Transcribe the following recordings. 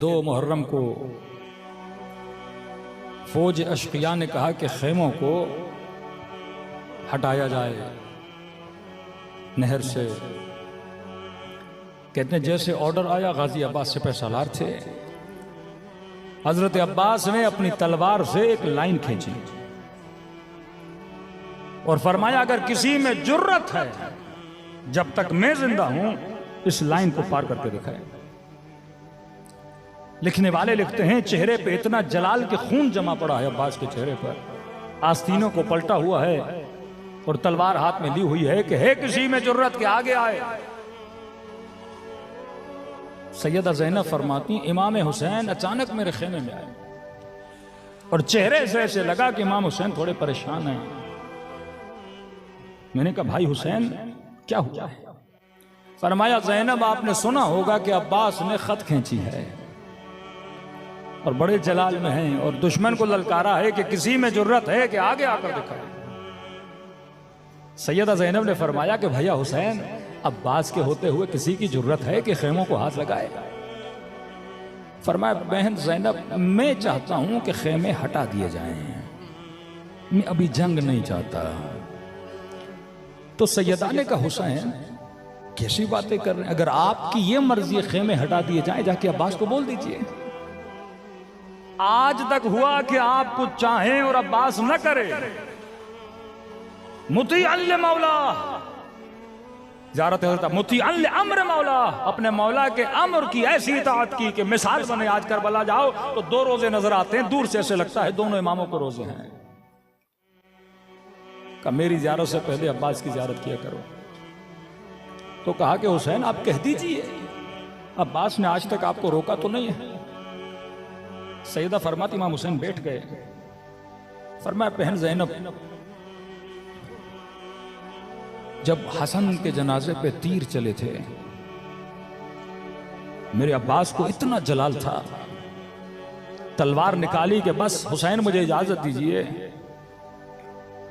دو محرم کو فوج اشقیاء نے کہا کہ خیموں کو ہٹایا جائے نہر سے. کہتے ہیں جیسے آرڈر آیا غازی عباس سپہ سالار تھے، حضرت عباس نے اپنی تلوار سے ایک لائن کھینچی اور فرمایا اگر کسی میں جرت ہے جب تک میں زندہ ہوں اس لائن کو پار کر کے دکھائے. لکھنے والے لکھتے ہیں چہرے پہ اتنا جلال کے خون جمع پڑا ہے عباس کے چہرے پر، آستینوں کو پلٹا ہوا ہے اور تلوار ہاتھ میں لی ہوئی ہے کہ ہے کسی میں جرت کے آگے آئے. سیدہ زینب فرماتی امام حسین اچانک میرے خیمے میں آئے اور چہرے سے ایسے لگا کہ امام حسین تھوڑے پریشان ہیں. میں نے کہا بھائی حسین کیا ہوا ہے؟ فرمایا زینب آپ نے سنا ہوگا کہ عباس نے خط کھینچی ہے اور بڑے جلال میں ہیں اور دشمن کو للکارا ہے کہ کسی میں جرت ہے کہ آگے آ کر دکھائے. سیدہ زینب نے فرمایا کہ بھیا حسین عباس کے ہوتے ہوئے کسی کی جرت ہے کہ خیموں کو ہاتھ لگائے؟ فرمایا بہن زینب میں چاہتا ہوں کہ خیمے ہٹا دیے جائیں، میں ابھی جنگ نہیں چاہتا. تو سیدہ نے کہا حسین کیسی باتیں کر رہے ہیں؟ اگر آپ کی یہ مرضی خیمے ہٹا دیے جائیں جا کے عباس کو بول دیجئے. آج تک ہوا کہ آپ کچھ چاہیں اور عباس نہ کرے. مطیعا لمولا، زیارت حضرت مطیعا لامر مولا، اپنے مولا کے امر کی ایسی اطاعت کی کہ مثال بنے. آج کربلا جاؤ تو دو روزے نظر آتے ہیں، دور سے ایسے لگتا ہے دونوں اماموں کو روزے ہیں. کہ میری زیارت سے پہلے عباس کی زیارت کیا کرو. تو کہا کہ حسین آپ کہہ دیجئے عباس نے آج تک آپ کو روکا تو نہیں ہے. سیدہ فرماتی امام حسین بیٹھ گئے. فرمایا بہن زینب جب حسن کے جنازے پہ تیر چلے تھے میرے عباس کو اتنا جلال تھا، تلوار نکالی کہ بس حسین مجھے اجازت دیجئے.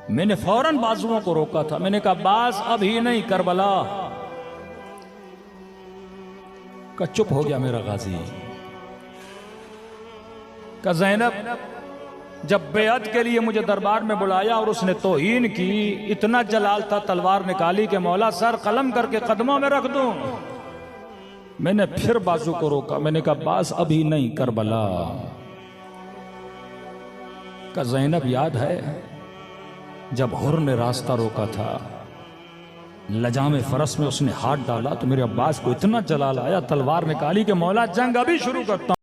میں نے فوراً بازوؤں کو روکا تھا. میں نے کہا عباس ابھی نہیں، کربلا کا. چپ ہو گیا میرا غازی. کہ زینب جب بیعت کے لیے مجھے دربار میں بلایا اور اس نے توہین کی، اتنا جلال تھا تلوار نکالی کہ مولا سر قلم کر کے قدموں میں رکھ دوں. میں نے پھر بازو کو روکا. میں نے کہا عباس ابھی نہیں، کربلا. کہ زینب یاد ہے جب حر نے راستہ روکا تھا، لجام فرس میں اس نے ہاتھ ڈالا تو میرے عباس کو اتنا جلال آیا، تلوار نکالی کہ مولا جنگ ابھی شروع کرتا ہوں.